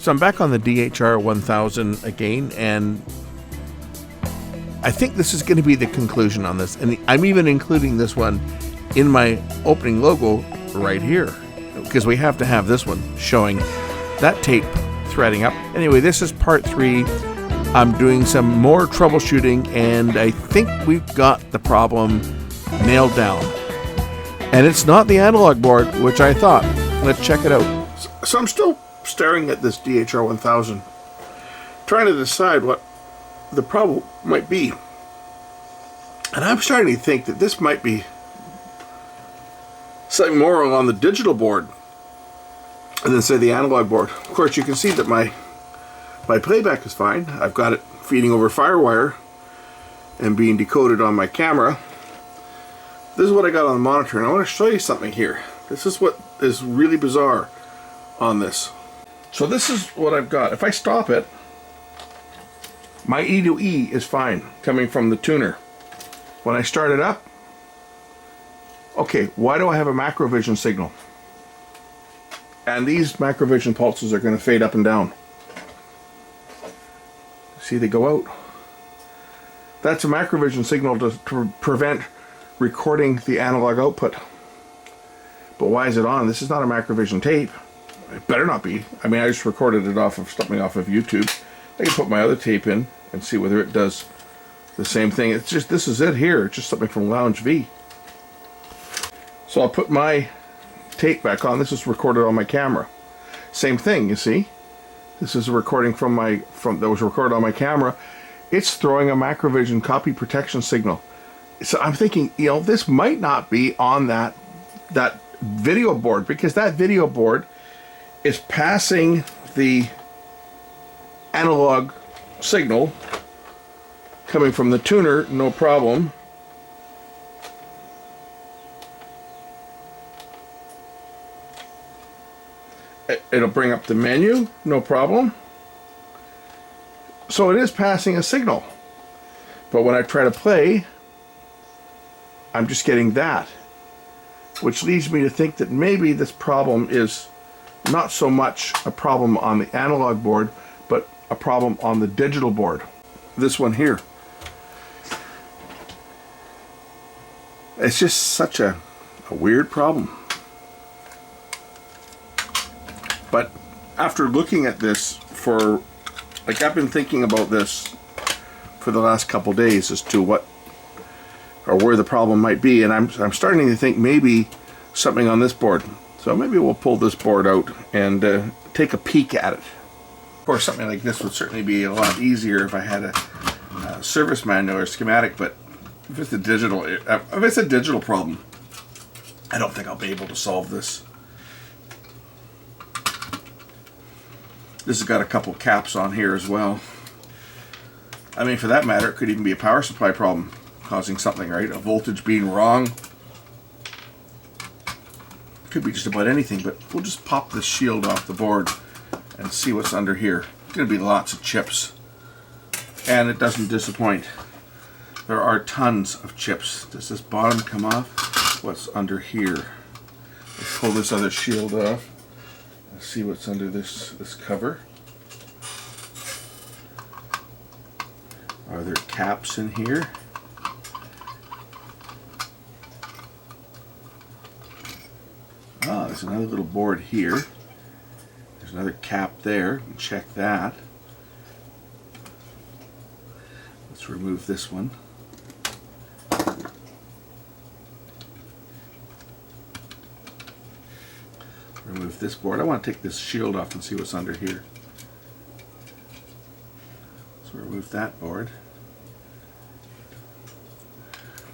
So I'm back on the DHR1000 again, and I think this is going to be the conclusion on this. And I'm even including this one in my opening logo right here, because we have to have this one showing that tape threading up. Anyway, this is part 3. I'm doing some more troubleshooting, and I think we've got the problem nailed down. And it's not the analog board, which I thought. Let's check it out. So I'm still staring at this DHR1000, trying to decide what the problem might be. And I'm starting to think that this might be something more on the digital board than, say, the analog board. Of course, you can see that my playback is fine. I've got it feeding over FireWire and being decoded on my camera. This is what I got on the monitor, and I want to show you something here. This is what is really bizarre on this. So this is what I've got. If I stop it, my E to E is fine, coming from the tuner. When I start it up, okay, why do I have a macrovision signal? And these macrovision pulses are going to fade up and down. See, they go out. That's a macrovision signal to prevent recording the analog output. But why is it on? This is not a macrovision tape. It better not be. I mean, I just recorded it off of something off of YouTube. I can put my other tape in and see whether it does the same thing. It's just, this is it here. It's just something from Lounge V. So I'll put my tape back on. This is recorded on my camera. Same thing, you see. This is a recording that was recorded on my camera. It's throwing a macrovision copy protection signal. So I'm thinking, you know, this might not be on that video board, because that video board is passing the analog signal coming from the tuner, no problem. It'll bring up the menu, no problem. So it is passing a signal. But when I try to play, I'm just getting that, which leads me to think that maybe this problem is not so much a problem on the analog board, but a problem on the digital board. This one here. It's just such a weird problem. But after looking at this for, like, I've been thinking about this for the last couple days as to what or where the problem might be, and I'm starting to think maybe something on this board. So maybe we'll pull this board out and take a peek at it. Of course, something like this would certainly be a lot easier if I had a service manual or schematic, but if it's a digital problem, I don't think I'll be able to solve this. This has got a couple caps on here as well. I mean, for that matter, it could even be a power supply problem causing something, right? A voltage being wrong. Could be just about anything, but we'll just pop this shield off the board and see what's under here. There's going to be lots of chips. And it doesn't disappoint. There are tons of chips. Does this bottom come off? What's under here? Let's pull this other shield off. Let's see what's under this cover. Are there caps in here? Oh, there's another little board here. There's another cap there. Check that. Let's remove this one. Remove this board. I want to take this shield off and see what's under here. So remove that board.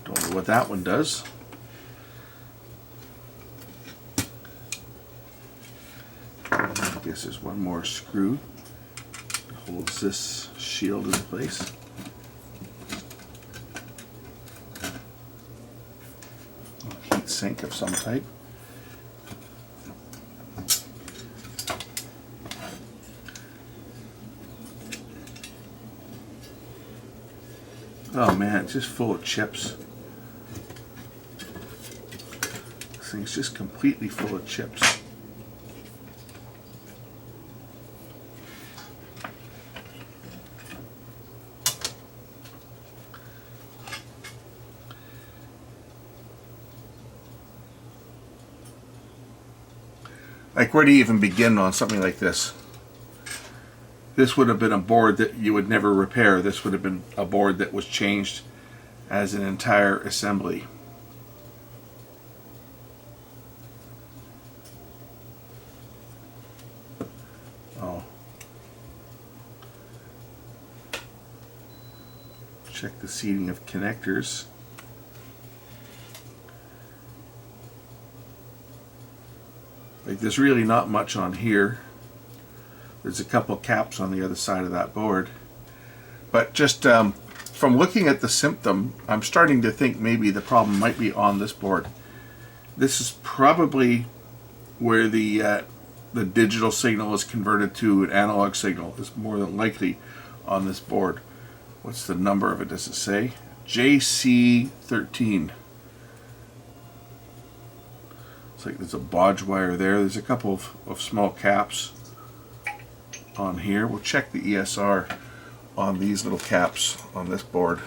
Don't know what that one does. I guess there's one more screw that holds this shield in place. A heat sink of some type. Oh man, it's just full of chips. This thing's just completely full of chips. Like, where do you even begin on something like this? This would have been a board that you would never repair. This would have been a board that was changed as an entire assembly. Oh. Check the seating of connectors. Like, there's really not much on here. There's a couple caps on the other side of that board. But just from looking at the symptom, I'm starting to think maybe the problem might be on this board. This is probably where the digital signal is converted to an analog signal. Is more than likely on this board. What's the number of it? Does it say? JC13. It's like there's a bodge wire there. There's a couple of small caps on here. We'll check the ESR on these little caps on this board.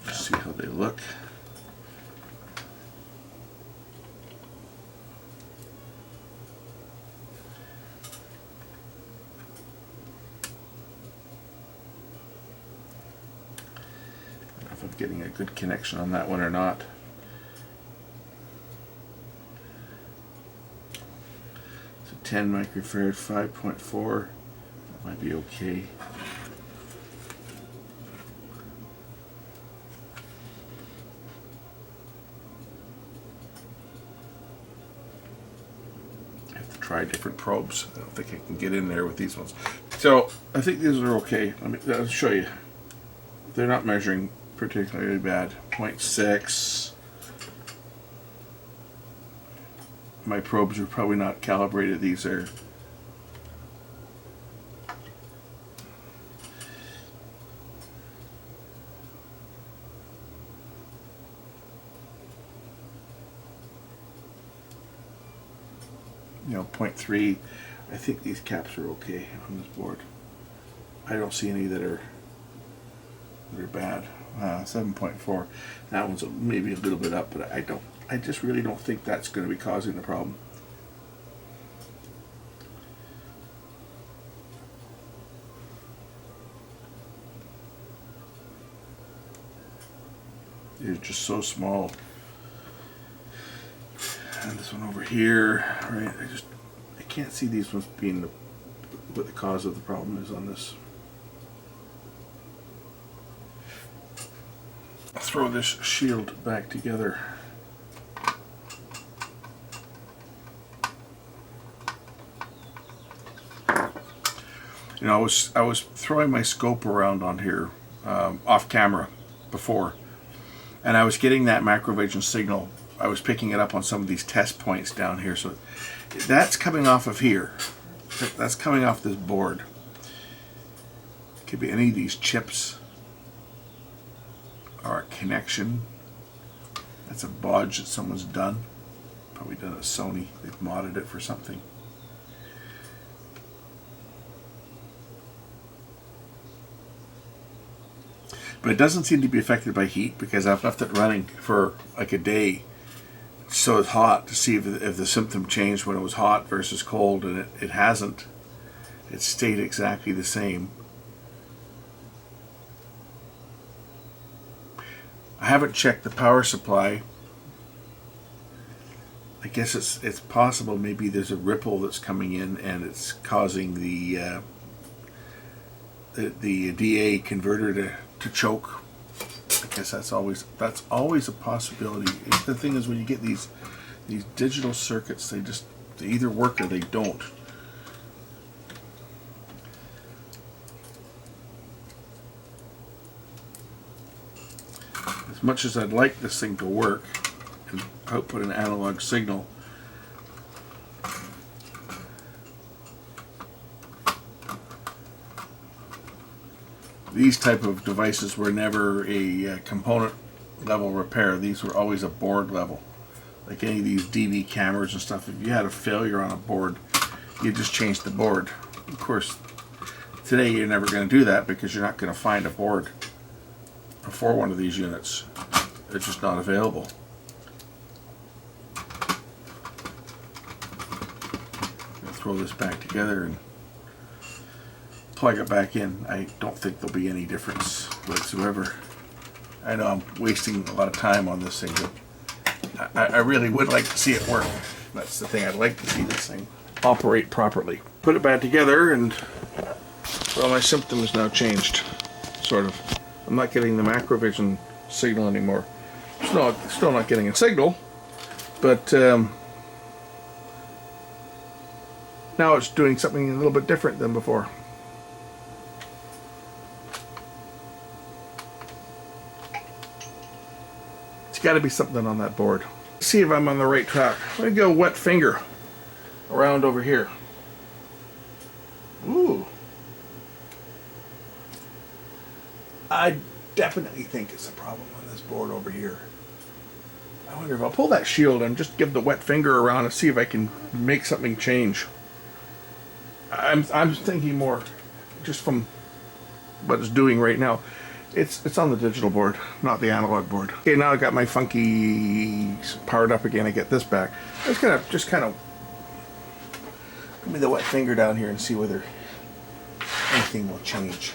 Just see how they look. If I'm getting a good connection on that one or not. So 10 microfarad, 5.4, that might be okay. I have to try different probes. I don't think I can get in there with these ones. So I think these are okay. I'll show you. They're not measuring particularly bad. 0.6. My probes are probably not calibrated. These are you know, 0.3. I think these caps are okay on this board. I don't see any that are bad. 7.4. That one's maybe a little bit up, but I just really don't think that's going to be causing the problem. They're just so small. And this one over here, right? I can't see these ones being what the cause of the problem is on this. Throw this shield back together. You know, I was throwing my scope around on here off camera before, and I was getting that macrovision signal. I was picking it up on some of these test points down here, so that's coming off of here. That's coming off this board. It could be any of these chips. Or a connection. That's a bodge that someone's done. Probably done at Sony. They've modded it for something. But it doesn't seem to be affected by heat because I've left it running for like a day. So it's hot to see if the symptom changed when it was hot versus cold, and it hasn't. It stayed exactly the same. I haven't checked the power supply. I guess it's possible maybe there's a ripple that's coming in and it's causing the DA converter to choke. I guess that's always a possibility. The thing is, when you get these digital circuits, they either work or they don't. As much as I'd like this thing to work and output an analog signal, these type of devices were never a component level repair. These were always a board level. Like any of these DV cameras and stuff, if you had a failure on a board, you just change the board. Of course, today you're never going to do that because you're not going to find a board for one of these units. It's just not available. I'll throw this back together and plug it back in. I don't think there'll be any difference whatsoever. I know I'm wasting a lot of time on this thing, but I really would like to see it work. That's the thing. I'd like to see this thing operate properly. Put it back together, and well, my symptoms now changed, sort of. I'm not getting the macrovision signal anymore. Still not getting a signal, but now it's doing something a little bit different than before. It's got to be something on that board. Let's see if I'm on the right track. Let me go wet finger around over here. Ooh. I definitely think it's a problem on this board over here. I wonder if I'll pull that shield and just give the wet finger around and see if I can make something change. I'm thinking more just from what it's doing right now. It's on the digital board, not the analog board. Okay, now I've got my funky powered up again. I get this back. I'm just kind of give me the wet finger down here and see whether anything will change.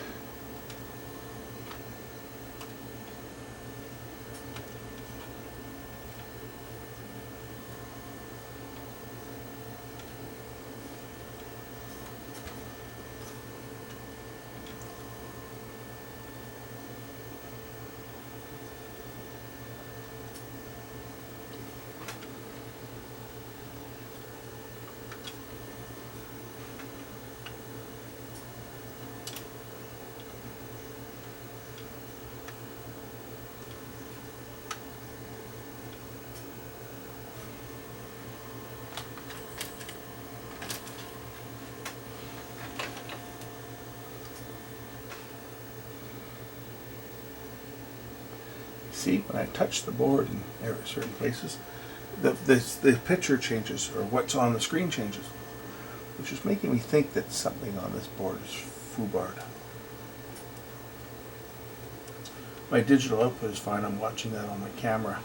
See, when I touch the board in certain places, the picture changes, or what's on the screen changes, which is making me think that something on this board is foobarred. My digital output is fine. I'm watching that on my camera.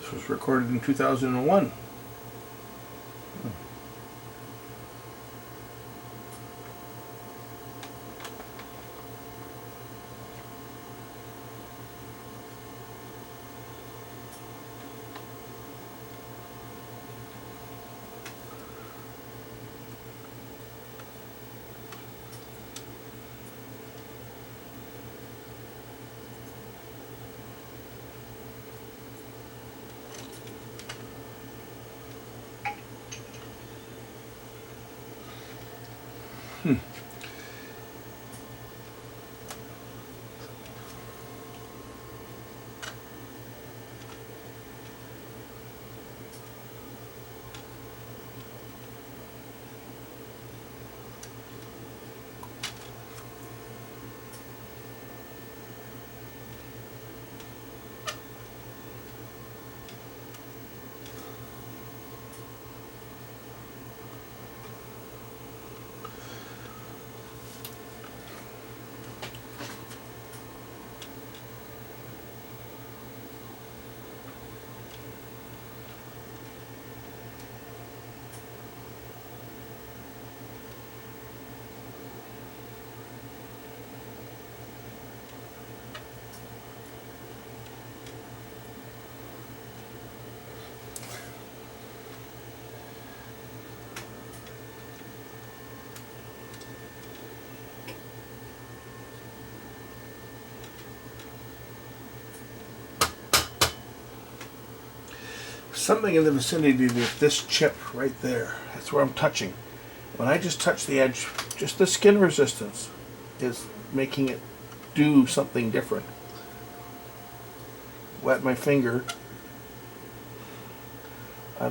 This was recorded in 2001. something in the vicinity of this chip right there. That's where I'm touching. When I just touch the edge, just the skin resistance is making it do something different. Wet my finger. I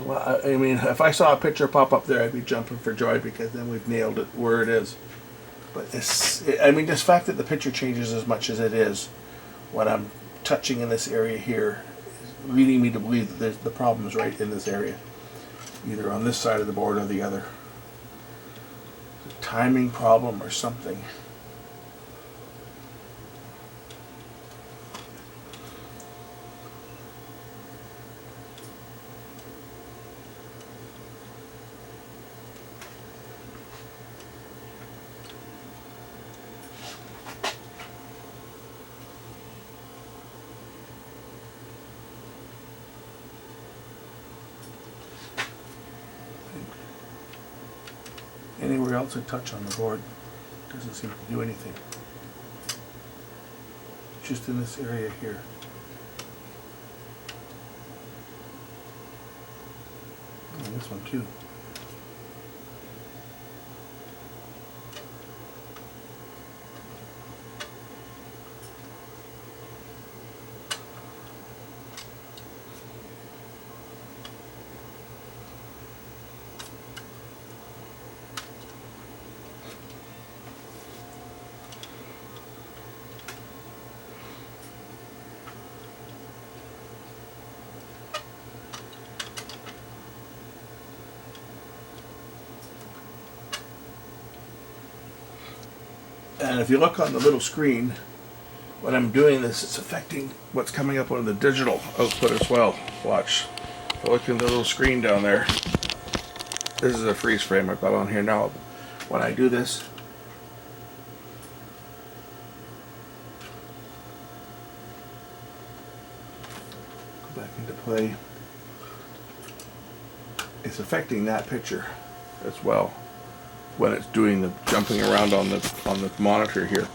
mean, if I saw a picture pop up there, I'd be jumping for joy, because then we've nailed it where it is. But I mean, this fact that the picture changes as much as it is when I'm touching in this area here is leading me to believe that the problem is right in this area, either on this side of the board or the other. A timing problem or something. Anywhere else I touch on the board doesn't seem to do anything. Just in this area here. And this one too. And if you look on the little screen, when I'm doing this, it's affecting what's coming up on the digital output as well. Watch. If I look in the little screen down there, this is a freeze frame I've got on here now. When I do this, go back into play, it's affecting that picture as well when it's doing the jumping around on the monitor here.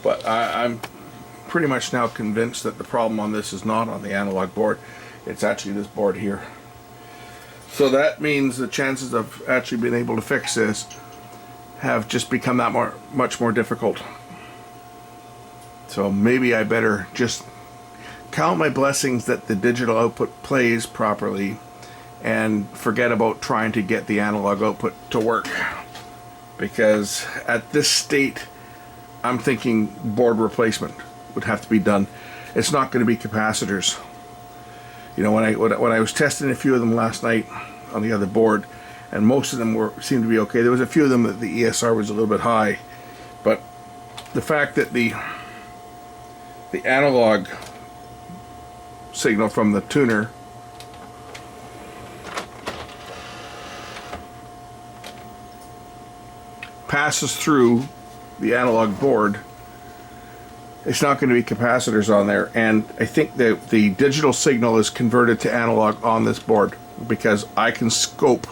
But I'm pretty much now convinced that the problem on this is not on the analog board. It's actually this board here. So that means the chances of actually being able to fix this have just become that much more difficult. So maybe I better just count my blessings that the digital output plays properly and forget about trying to get the analog output to work. Because at this state, I'm thinking board replacement would have to be done. It's not going to be capacitors. You know, when I was testing a few of them last night on the other board, and most of them seemed to be okay. There was a few of them that the ESR was a little bit high, but the fact that the analog signal from the tuner passes through the analog board, it's not going to be capacitors on there. And I think that the digital signal is converted to analog on this board, because I can scope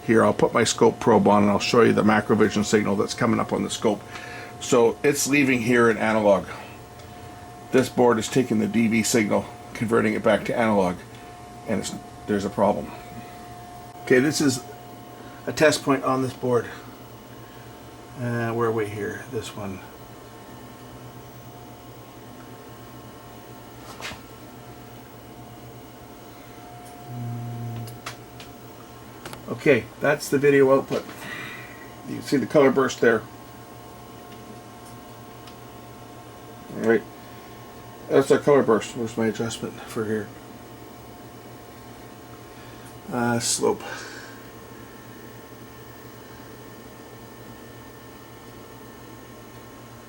here. I'll put my scope probe on and I'll show you the macrovision signal that's coming up on the scope. So it's leaving here in analog. This board is taking the DV signal, converting it back to analog, and there's a problem. Okay, this is a test point on this board. Where are we here? This one. Okay, that's the video output. You can see the color burst there. Alright, that's our color burst. Where's my adjustment for here? Slope.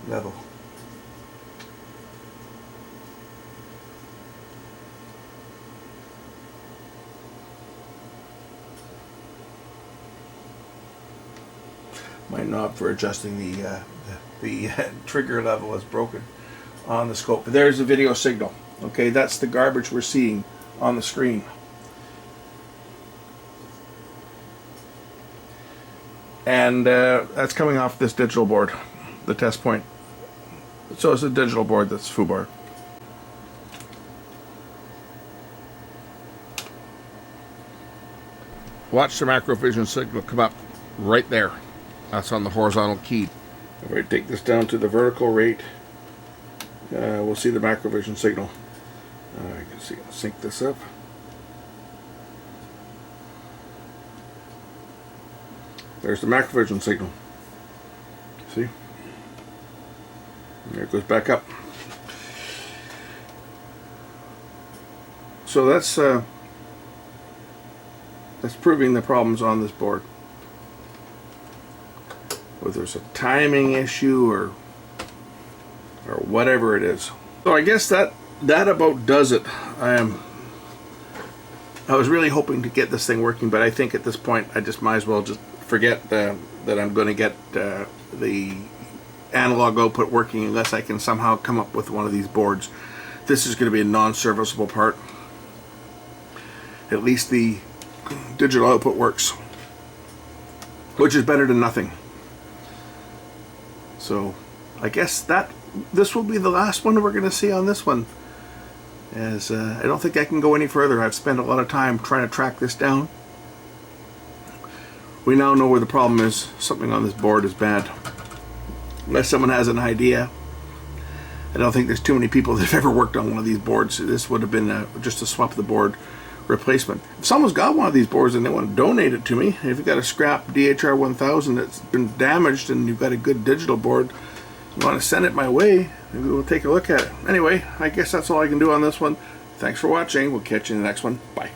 Level. My knob for adjusting the trigger level is broken on the scope. But there's the video signal. Okay, that's the garbage we're seeing on the screen. And that's coming off this digital board, the test point. So it's a digital board that's foobar. watch the macrovision signal come up right there. That's on the horizontal key. If I take this down to the vertical rate, we'll see the macrovision signal. I can see, sync this up. There's the macrovision signal. See? There it goes back up. So that's proving the problems on this board. Whether it's a timing issue or whatever it is. So I guess that about does it. I was really hoping to get this thing working, but I think at this point I just might as well just forget that I'm going to get the analog output working unless I can somehow come up with one of these boards. This is going to be a non-serviceable part. At least the digital output works, which is better than nothing. So I guess this will be the last one we're going to see on this one, as I don't think I can go any further. I've spent a lot of time trying to track this down. We now know where the problem is. Something on this board is bad. Unless someone has an idea. I don't think there's too many people that have ever worked on one of these boards. This would have been just a swap the board replacement. If someone's got one of these boards and they want to donate it to me, if you've got a scrap DHR1000 that's been damaged and you've got a good digital board, you want to send it my way, maybe we'll take a look at it. Anyway, I guess that's all I can do on this one. Thanks for watching. We'll catch you in the next one. Bye.